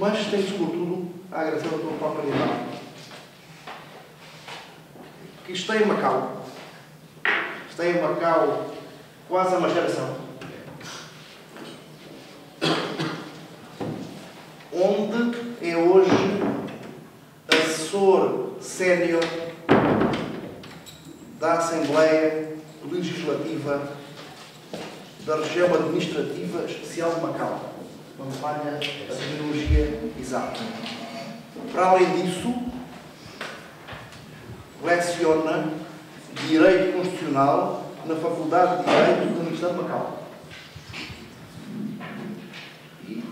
mas tem sobretudo a agressão da tua própria idade. Que está em Macau. Está em Macau quase há uma geração. Onde é hoje assessor sénior da Assembleia Legislativa da Região Administrativa Especial de Macau, onde trabalha a tecnologia exata. Para além disso, leciona Direito Constitucional na Faculdade de Direito da Universidade de Macau. E,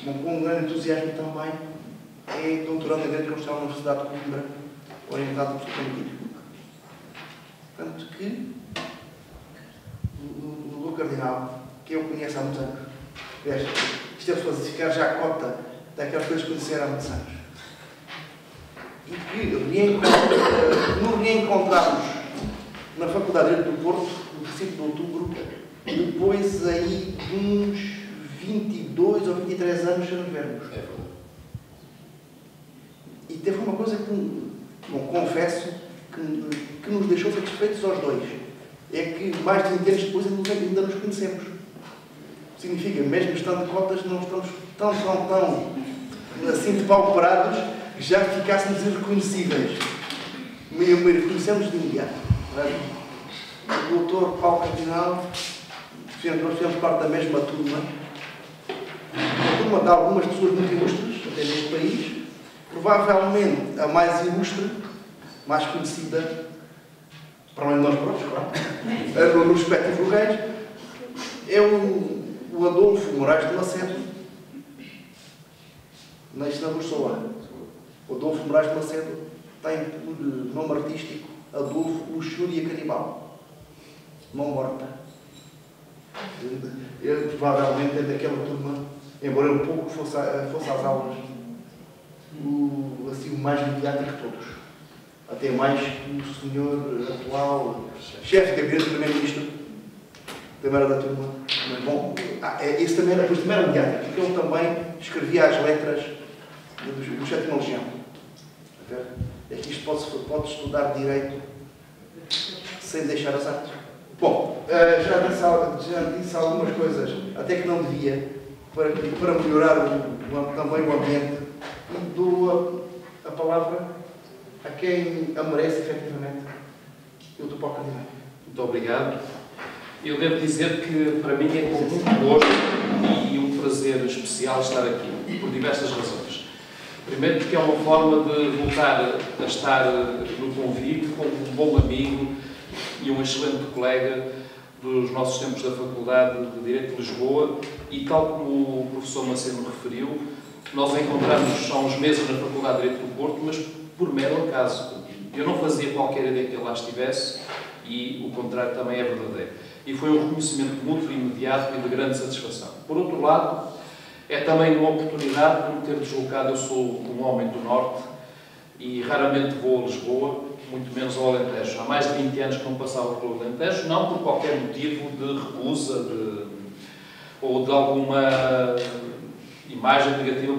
com um grande entusiasmo também, é doutorando em Direito Constitucional na Universidade de Coimbra, orientado por Sr. Tanto que o Dr. Cardinal, que eu conheço há muitos anos, isto é fazer ficar já a cota daquelas coisas que conheceram há muitos anos. E que nos reencontramos na Faculdade de Direito do Porto, no princípio de outubro, depois aí de uns 22 ou 23 anos sem nos vermos. E teve uma coisa que, bom, confesso, que nos deixou satisfeitos aos dois. É que mais de 20 anos depois ainda nos conhecemos. Significa, mesmo estando de cotas, não estamos tão assim de pau parados que já ficássemos irreconhecíveis. Meio reconhecemos de imediato. O Dr. Paulo Cardinal, nós fizemos parte da mesma turma. A turma de algumas pessoas muito ilustres, até neste país. Provavelmente a mais ilustre, mais conhecida, para além de nós próprios, claro, nos respectivos lugares, é o Adolfo Moraes de Macedo, na Roussoa. O Adolfo Moraes de Macedo tem por nome artístico Adolfo Luxúria Canibal, mão morta. Ele provavelmente é daquela turma, embora ele pouco fosse às aulas, assim, o mais mediático de todos. Até mais que o senhor atual chefe de gabinete do primeiro-ministro, também era da turma. Mas, bom, esse também era mediático, porque ele também escrevia as letras do Sétima Legião. É que isto pode estudar direito sem deixar as artes. Bom, já disse algumas coisas, até que não devia, para melhorar também o ambiente, e dou a palavra a quem a merece, efetivamente, o Dr. Paulo Cardinal. Muito obrigado. Eu devo dizer que, para mim, é com muito gosto e um prazer especial estar aqui, por diversas razões. Primeiro, porque é uma forma de voltar a estar no convívio com um bom amigo e um excelente colega dos nossos tempos da Faculdade de Direito de Lisboa, e tal como o professor Macedo referiu, nós encontramos há uns meses na Faculdade de Direito do Porto, mas por mero acaso. Eu não fazia qualquer ideia que ele lá estivesse, e o contrário também é verdadeiro. E foi um reconhecimento mútuo, imediato e de grande satisfação. Por outro lado, é também uma oportunidade de me ter deslocado. Eu sou um homem do Norte e raramente vou a Lisboa, muito menos ao Alentejo. Há mais de 20 anos que não passava pelo Alentejo, não por qualquer motivo de recusa ou de alguma imagem negativa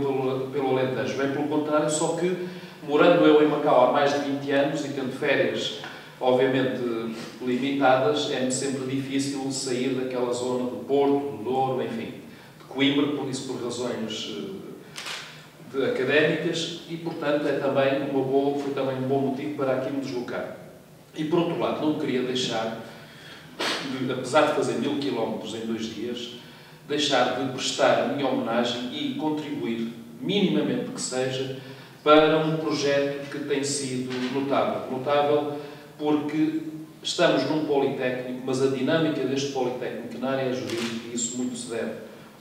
pelo Alentejo. Bem pelo contrário, só que, morando eu em Macau há mais de 20 anos e tendo férias, obviamente, limitadas, é-me sempre difícil sair daquela zona do Porto, do Douro, enfim, de Coimbra, por isso por razões académicas, e, portanto, foi também um bom motivo para aqui me deslocar. E, por outro lado, não queria deixar, apesar de fazer 1000 km em 2 dias, deixar de prestar a minha homenagem e contribuir, minimamente que seja, para um projeto que tem sido notável. Notável porque estamos num Politécnico, mas a dinâmica deste Politécnico na área jurídica, e isso muito se deve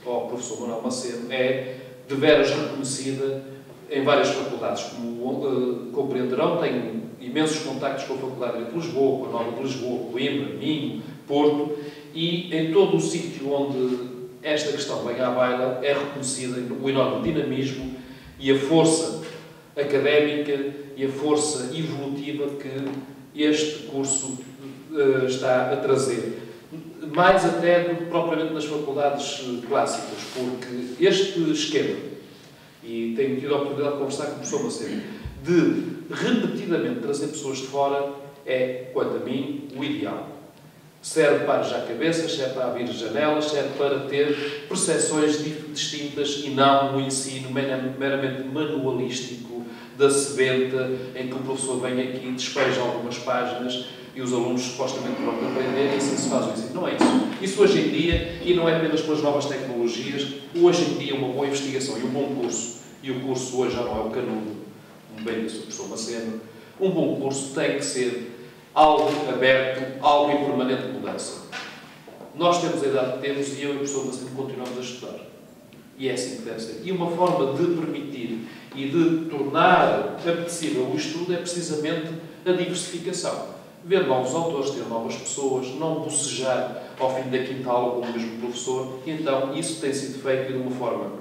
ao professor Manuel Macedo, é de veras reconhecida em várias faculdades. Como compreenderão, tenho imensos contactos com a Faculdade de Direito de Lisboa, com a Nova de Lisboa, Coimbra, Minho, Porto, e em todo o sítio onde esta questão vem à baila é reconhecida o enorme dinamismo e a força académica e a força evolutiva que este curso está a trazer. Mais até do que propriamente nas faculdades clássicas, porque este esquema e tenho tido a oportunidade de conversar com o professor Macedo, de repetidamente trazer pessoas de fora, é, quanto a mim, o ideal. Serve para já cabeças, serve para abrir janelas, serve para ter percepções distintas e não um ensino meramente manualístico, da sebenta, em que o professor vem aqui e despeja algumas páginas e os alunos supostamente pronto a aprender e assim se faz o ensino. Não é isso. Isso hoje em dia, e não é apenas pelas novas tecnologias, hoje em dia uma boa investigação e um bom curso, e o curso hoje já não é o canudo, como bem disse o professor Macedo, um bom curso tem que ser algo aberto, algo em permanente mudança. Nós temos a idade que temos e eu e o professor Macedo continuamos a estudar. E é assim que deve ser. E uma forma de permitir e de tornar apetecível o estudo é precisamente a diversificação. Ver novos autores, ter novas pessoas, não bocejar ao fim da quinta aula com o mesmo professor. E então isso tem sido feito de uma forma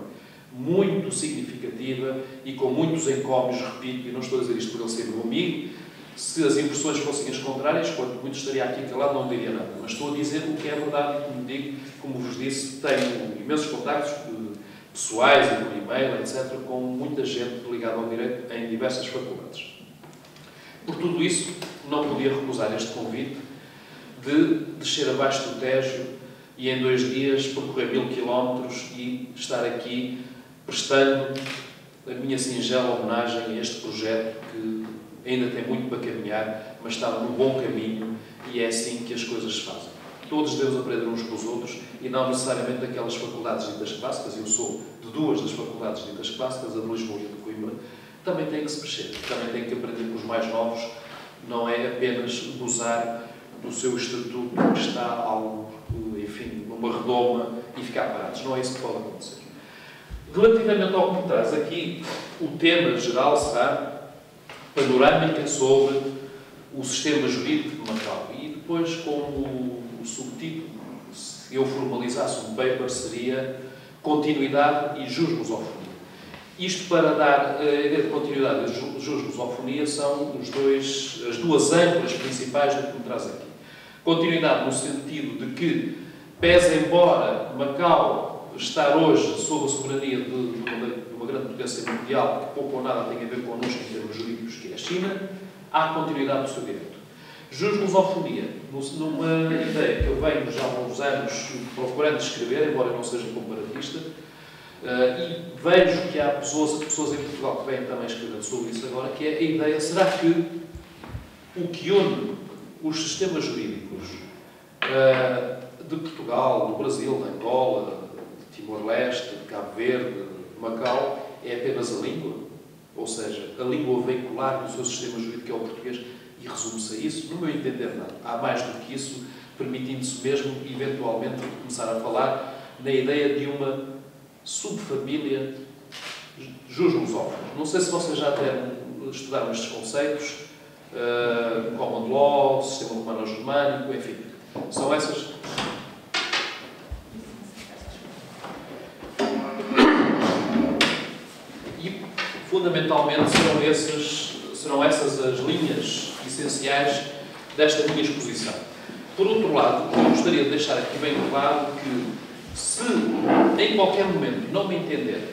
muito significativa e com muitos encómios, repito, e não estou a dizer isto por ele ser meu amigo. Se as impressões fossem as contrárias, quando muito estaria aqui calado, não diria nada. Mas estou a dizer o que é verdade e como digo, como vos disse, tenho imensos contactos pessoais e por e-mail, etc., com muita gente ligada ao direito em diversas faculdades. Por tudo isso, não podia recusar este convite de descer abaixo do Tejo e em 2 dias percorrer 1000 quilómetros e estar aqui prestando a minha singela homenagem a este projeto que ainda tem muito para caminhar, mas está no bom caminho e é assim que as coisas se fazem. Todos devemos aprender uns com os outros e não necessariamente daquelas faculdades ditas clássicas. Eu sou de 2 das faculdades ditas clássicas, a de Lisboa e a de Coimbra. Também tem que se mexer, também tem que aprender com os mais novos. Não é apenas gozar do seu estatuto que está algo, enfim, numa redoma e ficar parados. Não é isso que pode acontecer. Relativamente ao que me traz aqui, o tema geral será panorâmica sobre o sistema jurídico de Macau. E depois, como o subtítulo, se eu formalizasse um paper, seria continuidade e juslusofonia. Isto para dar a ideia de continuidade e juslusofonia são as 2 âncoras principais do que me traz aqui. Continuidade no sentido de que, pese embora Macau estar hoje sob a soberania de uma grande potência mundial, que pouco ou nada tem a ver connosco em termos jurídicos, que é a China, há continuidade do seu direito. Juslusofonia, numa ideia que eu venho já há alguns anos procurando escrever, embora eu não seja comparatista, e vejo que há pessoas em Portugal que vêm também escrevendo sobre isso agora, que é a ideia, será que o que une os sistemas jurídicos de Portugal, do Brasil, de Angola, de Timor-Leste, de Cabo Verde, de Macau, é apenas a língua? Ou seja, a língua veicular do seu sistema jurídico é o português e resume-se a isso? No meu entender, não. Há mais do que isso, permitindo-se mesmo, eventualmente, começar a falar na ideia de uma subfamília juslusófona. Não sei se vocês já até estudaram estes conceitos, Common Law, Sistema Romano-Germânico, enfim. São essas... E, fundamentalmente, serão essas as linhas essenciais desta minha exposição. Por outro lado, eu gostaria de deixar aqui bem claro que, se em qualquer momento não me entenderem,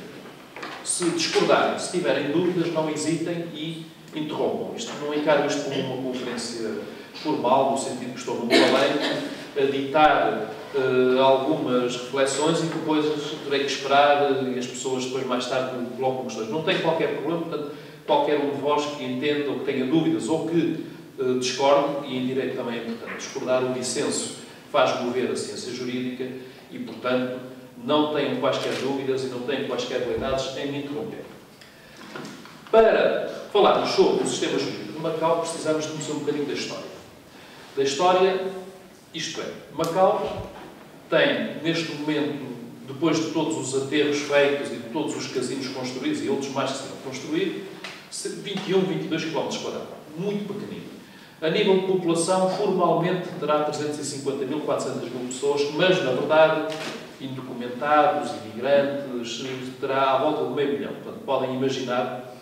se discordarem, se tiverem dúvidas, não hesitem e interrompam. Não encaro isto como uma conferência formal, no sentido que estou num palanque a ditar algumas reflexões e que depois terei que esperar e as pessoas depois mais tarde me colocam questões. Não tem qualquer problema, portanto, qualquer um de vós que entenda ou que tenha dúvidas ou que discorde, e em direito também é importante discordar, o dissenso faz mover a ciência jurídica e, portanto, não tenham quaisquer dúvidas e não tenham quaisquer cuidados em me interromper. Para falarmos sobre o sistema jurídico de Macau, precisamos de conhecer um bocadinho da história. Da história, isto é, Macau tem, neste momento, depois de todos os aterros feitos e de todos os casinos construídos e outros mais que serão construídos, 22 km², muito pequenino. A nível de população, formalmente terá 350.000, 400.000 pessoas, mas, na verdade, indocumentados, imigrantes, terá à volta de 500.000. Portanto, podem imaginar,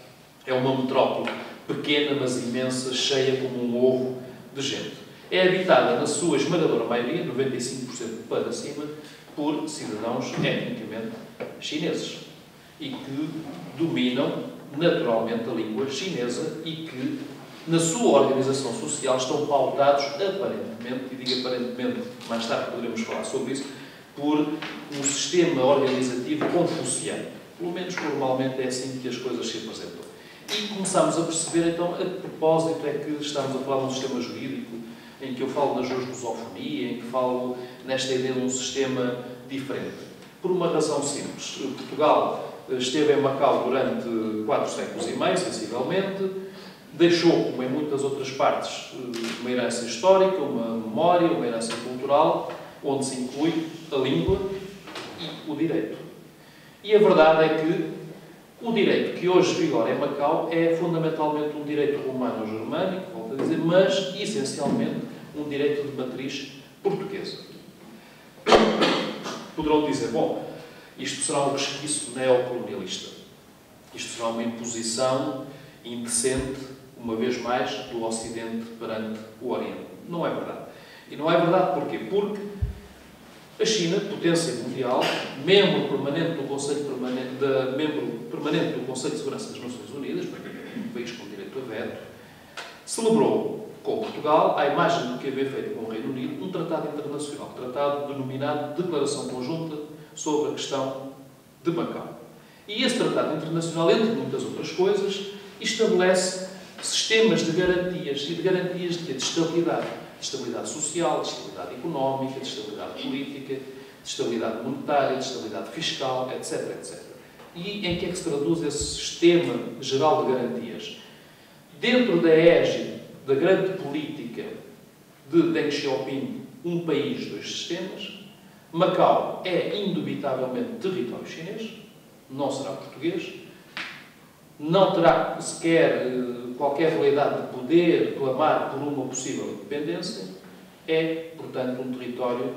é uma metrópole pequena, mas imensa, cheia como um ovo de gente. É habitada, na sua esmagadora maioria, 95% para cima, por cidadãos etnicamente chineses. e que dominam naturalmente a língua chinesa e que, na sua organização social, estão pautados aparentemente, e digo aparentemente, mais tarde poderemos falar sobre isso, por um sistema organizativo confuciano. Pelo menos formalmente é assim que as coisas se apresentam. E começamos a perceber, então, a que propósito é que estamos a falar de um sistema jurídico em que eu falo na lusofonia, em que falo nesta ideia de um sistema diferente. Por uma razão simples. Portugal esteve em Macau durante 4 séculos e meio, sensivelmente, deixou, como em muitas outras partes, uma herança histórica, uma memória, uma herança cultural, onde se inclui a língua e o direito. E a verdade é que o direito que hoje vigora em Macau é fundamentalmente um direito romano-germânico, volto a dizer, mas essencialmente um direito de matriz portuguesa. Poderão dizer, bom, isto será um resquício neocolonialista. Isto será uma imposição indecente, uma vez mais, do Ocidente perante o Oriente. Não é verdade. E não é verdade porquê? Porque a China, potência mundial, membro permanente do Conselho de Segurança das Nações Unidas, um país com direito a veto, celebrou com Portugal, à imagem do que havia feito com o Reino Unido, um tratado internacional, tratado denominado Declaração Conjunta sobre a questão de Macau. E esse tratado internacional, entre muitas outras coisas, estabelece sistemas de garantias, e de garantias de quê? De estabilidade. De estabilidade social, de estabilidade económica, de estabilidade política, de estabilidade monetária, de estabilidade fiscal, etc, etc. E em que é que se traduz esse sistema geral de garantias? Dentro da égide da grande política de Deng Xiaoping, um país, dois sistemas, Macau é indubitavelmente território chinês, não será português, não terá sequer qualquer validade de poder clamar por uma possível independência, é, portanto, um território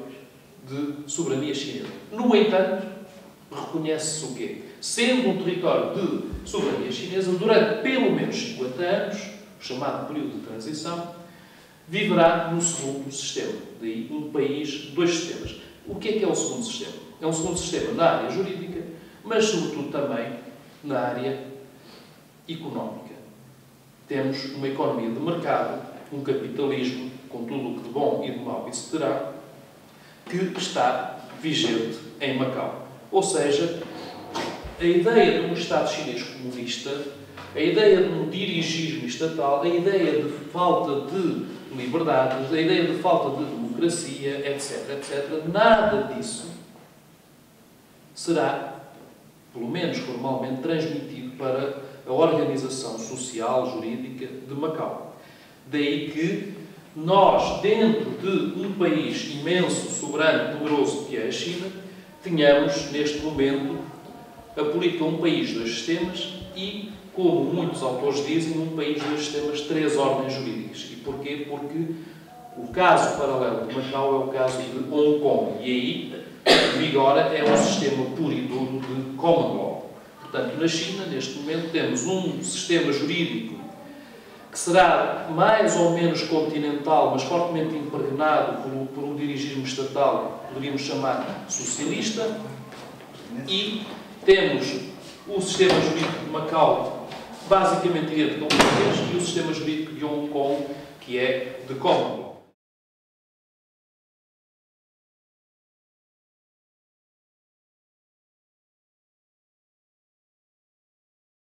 de soberania chinesa. No entanto, reconhece-se o quê? Sendo um território de soberania chinesa, durante pelo menos 50 anos, o chamado período de transição, viverá no segundo sistema. Daí, um país, dois sistemas. O que é o segundo sistema? É um segundo sistema na área jurídica, mas, sobretudo, também na área económica. Temos uma economia de mercado, um capitalismo, com tudo o que de bom e de mau isso terá, que está vigente em Macau. Ou seja, a ideia de um Estado chinês comunista, a ideia de um dirigismo estatal, a ideia de falta de liberdades, a ideia de falta de democracia, etc., etc., nada disso será, pelo menos formalmente, transmitido para a organização social, jurídica de Macau. Daí que nós, dentro de um país imenso, soberano, poderoso que é a China, tenhamos, neste momento, a política um país, dois sistemas e, como muitos autores dizem, um país, dois sistemas, três ordens jurídicas. E porquê? Porque o caso paralelo de Macau é o caso de Hong Kong. E aí, vigora é um sistema puro e duro de common law. Portanto, na China, neste momento, temos um sistema jurídico que será mais ou menos continental, mas fortemente impregnado por um dirigismo estatal, que poderíamos chamar socialista, e temos o sistema jurídico de Macau, basicamente idêntico ao português, e o sistema jurídico de Hong Kong, que é de common law.